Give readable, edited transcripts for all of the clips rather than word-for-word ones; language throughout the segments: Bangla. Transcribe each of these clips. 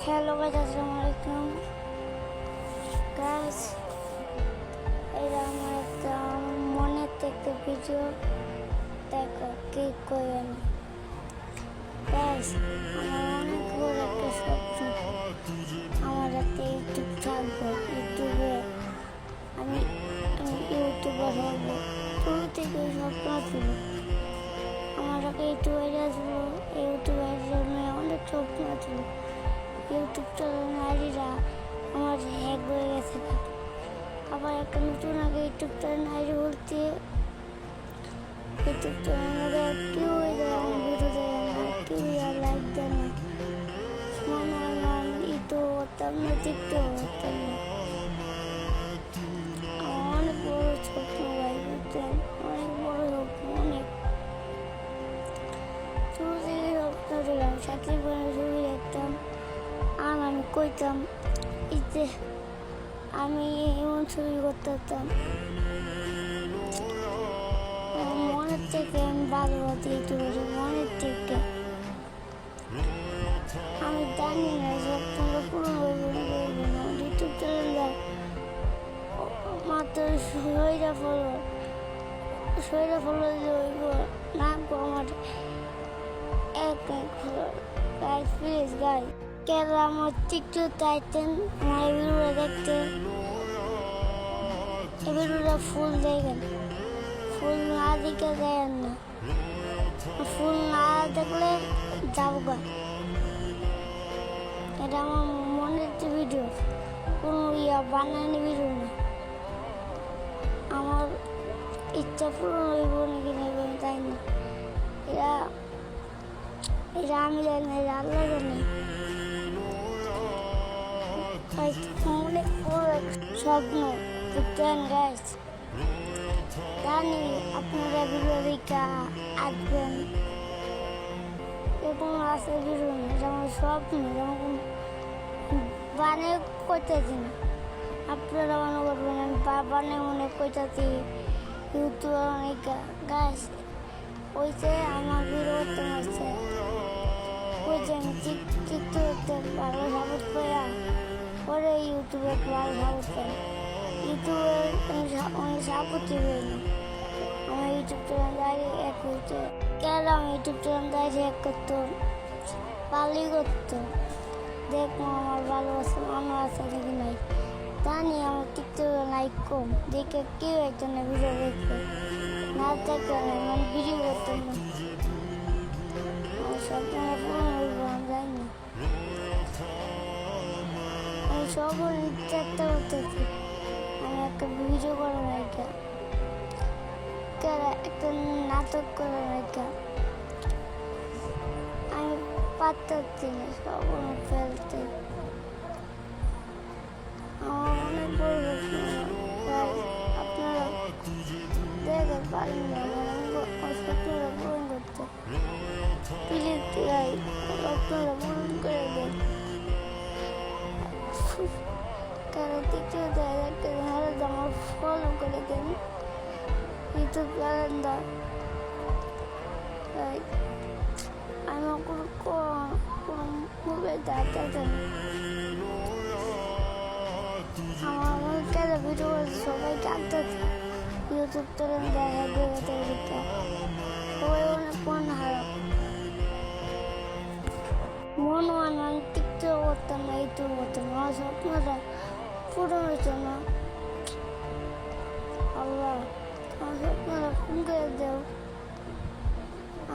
হ্যালো গাইস, আসসালামু আলাইকুম গাইস। এটা আমার একটা মনের থেকে ভিডিও দেখো কি করি আমি গাইস। আমার অনেক বড় একটা স্বপ্ন, আমার একটা ইউটিউব থাকবে। ইউটিউবে আমি ইউটিউবার হব। শুরু থেকে স্বপ্ন ছিল আমার একটা ইউটিউবার আসবো। ইউটিউবের জন্য অনেক স্বপ্ন ছিল। ইউটিউব চ্যানেল নারীরা আমার হ্যাক হয়ে গেছে। আবার একটা নতুন আগে ইউটিউব চ্যানেল নারী বলতে ইউটিউব চ্যানেলে কেউ দেয় আমার ভিডিও দেয় না, কেউ আর লাইক দেয় না। মনে হয় না ইউটিউব করতাম না, টিকটক করতাম না। অনেক বড় স্বপ্ন ভাই, বুঝছেন? অনেক বড় স্বপ্ন, অনেক শুরু থেকে স্বপ্ন দিলাম। সাকিব খানের ছবি দেখতাম আর আমি কইতাম যে আমি এমন ছবি করতাম। মনের থেকে আমি ভালোবাসি ইউটিউবে, মনের থেকে। আমি জানি না স্বপ্নটা পূরণ হইব না। ইউটিউব চ্যানেল মাত্র শরীরে ফলো হইব না আমার এক গাইস, প্লিজ গাইস, কেন আমার টিকটক চাইতেন আমার ভিডিও দেখতে? এই ভিডিওটা ফুল দেখেন, ফুল না দেখে দেন না। ফুল না দেখলে যাবো গা। এটা আমার মনের যে ভিডিও, কোনো বানানি ভিডিও না। আমার ইচ্ছা পূরণ হইব নাকি নেবেন তাই না, এটা আমি জানি না, এটা আল্লাহ জানে। অনেক বড় স্বপ্ন, বুঝছেন গাইস? জানি আপনারা ভিডিও দেখা আসবেন, এরকম আছে ভিডিও না। যেমন স্বপ্ন, যেমন বানে করতেছি না, আপনারা মনে করবেন আমি বানে মনে করতেছি ইউটিউব অনেক গাছ ওইছে আমার ভিডিও করতে পারছে। ওই যে আমি টিকটকে ভালো সাপোর্ট করা পরে ইউটিউবে ভালো সাপোর্ট করে। ইউটিউবে অনেক সাপোর্টই হইনি। আমার ইউটিউব চ্যানেল দাঁড়িয়ে এক হইতে কেন আমি ইউটিউব চ্যানেল দাঁড়িয়ে এক করতো, পালি করতো। দেখবো আমার ভালোবাসা মনে আছে নাকি নাই। জানি আমার টিকটকে লাইক কম, দেখে কেউ একজনের ভিডিও দেখবে না, দেখবে না, ভিডিও করতাম না। আমার স্বপ্ন পূরণ হইব আমি জানি না। আমি সবার চেষ্টা করতেছি আমি একটা ভিডিও করার একটা নাটক করার একটা। আমি পারতেছি না সব ফেলতে। আমার অনেক বড় আপনারা দেখে পারেন না স্বপ্নটা পূরণ করতে। প্লিজ স্বপ্নটা পূরণ করে দেন। কারণ টিকটক দেখতে আমার ফলো করে দেন ইউটিউব চ্যানেলটা। আমার কোনো মোবাইল দেখাতে না। আমার কেন ভিডিও সবাই জানতে ইউটিউব চ্যানেল দেখা দেখে সবাই অনেক মন খারাপ। মন আমি টিকটক করতাম না, ইউটিউব করতাম না। আমার স্বপ্নটা পূরণ হয়েছে না। আল্লাহ আমার স্বপ্নটা ফোন করে দেও।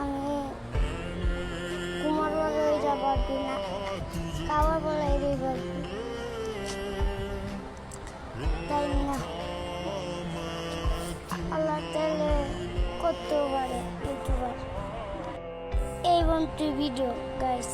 আমি কুমার বলে ওইটা পারবি না, কাবার বলে এটাই পারবি, তাই না? আল্লাহ তাহলে করতেও পারে ইউটিউবার। এই বন্ধু ভিডিও গাইস।